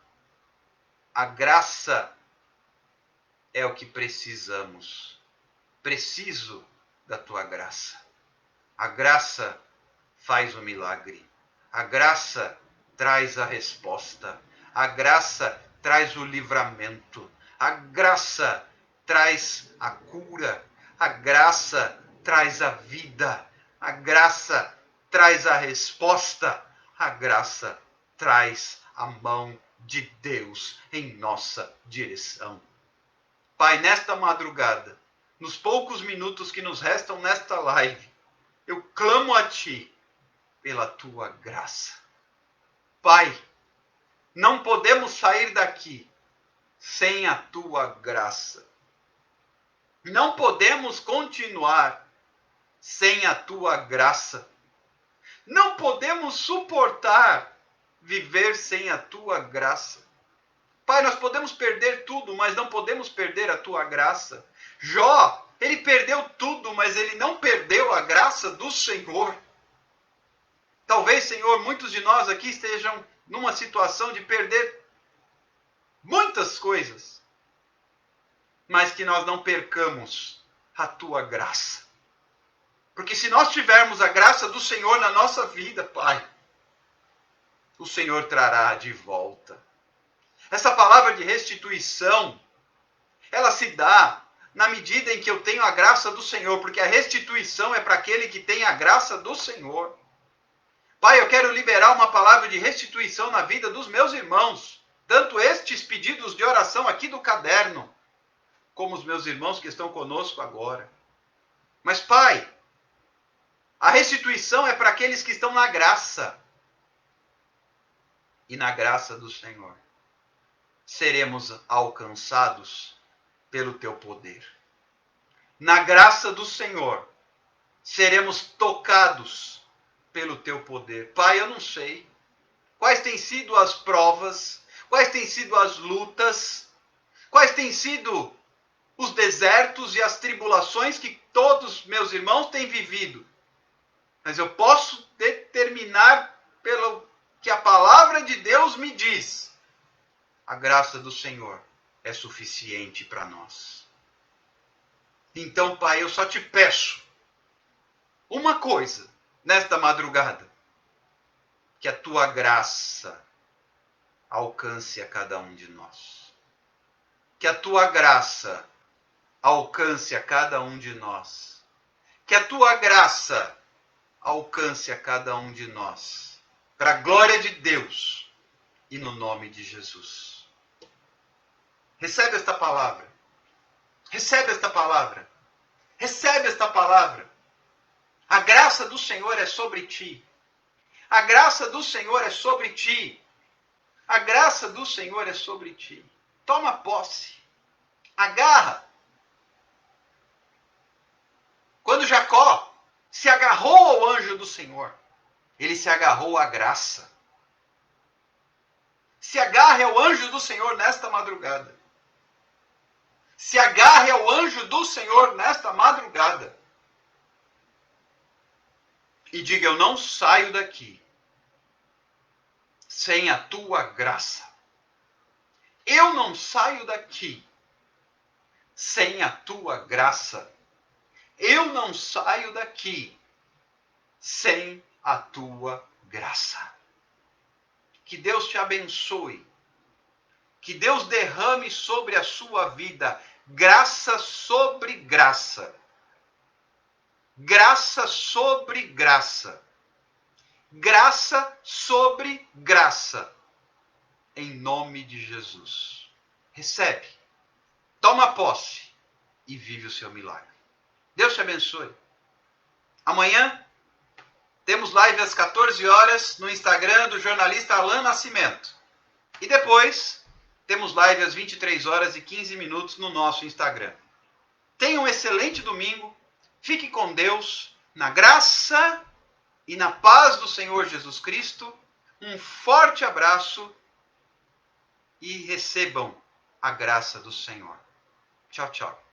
a graça é o que precisamos. Preciso da tua graça. A graça faz o milagre. A graça traz a resposta. A graça traz o livramento. A graça traz a cura. A graça traz a vida. A graça traz a resposta. A graça traz a mão de Deus em nossa direção. Pai, nesta madrugada, nos poucos minutos que nos restam nesta live, eu clamo a Ti pela Tua graça. Pai, não podemos sair daqui sem a Tua graça. Não podemos continuar sem a Tua graça. Não podemos suportar viver sem a Tua graça. Pai, nós podemos perder tudo, mas não podemos perder a Tua graça. Jó, ele perdeu tudo, mas ele não perdeu a graça do Senhor. Talvez, Senhor, muitos de nós aqui estejam numa situação de perder muitas coisas, mas que nós não percamos a Tua graça. Porque se nós tivermos a graça do Senhor na nossa vida, Pai, o Senhor trará de volta. Essa palavra de restituição, ela se dá na medida em que eu tenho a graça do Senhor, porque a restituição é para aquele que tem a graça do Senhor. Pai, eu quero liberar uma palavra de restituição na vida dos meus irmãos, tanto estes pedidos de oração aqui do caderno, como os meus irmãos que estão conosco agora. Mas, Pai, a restituição é para aqueles que estão na graça. E na graça do Senhor seremos alcançados pelo Teu poder. Na graça do Senhor seremos tocados pelo Teu poder. Pai, eu não sei quais têm sido as provas, quais têm sido as lutas, quais têm sido os desertos e as tribulações que todos meus irmãos têm vivido. Mas eu posso determinar pelo que a palavra de Deus me diz. A graça do Senhor é suficiente para nós. Então, Pai, eu só te peço uma coisa nesta madrugada: que a Tua graça alcance a cada um de nós. Que a Tua graça alcance a cada um de nós. Que a Tua graça alcance a cada um de nós. Para a glória de Deus e no nome de Jesus. Recebe esta palavra. Recebe esta palavra. Recebe esta palavra. A graça do Senhor é sobre ti. A graça do Senhor é sobre ti. A graça do Senhor é sobre ti. Toma posse. Agarra. Quando Jacó se agarrou ao anjo do Senhor, ele se agarrou à graça. Se agarre ao anjo do Senhor nesta madrugada. Se agarre ao anjo do Senhor nesta madrugada. E diga: eu não saio daqui sem a Tua graça. Eu não saio daqui sem a Tua graça. Eu não saio daqui sem a Tua graça. Que Deus te abençoe. Que Deus derrame sobre a sua vida graça sobre graça. Graça sobre graça. Graça sobre graça. Em nome de Jesus. Recebe. Toma posse. E vive o seu milagre. Deus te abençoe. Amanhã Temos live às 14 horas no Instagram do jornalista Alan Nascimento. E depois, temos live às 23 horas e 15 minutos no nosso Instagram. Tenha um excelente domingo. Fique com Deus, na graça e na paz do Senhor Jesus Cristo. Um forte abraço e recebam a graça do Senhor. Tchau, tchau.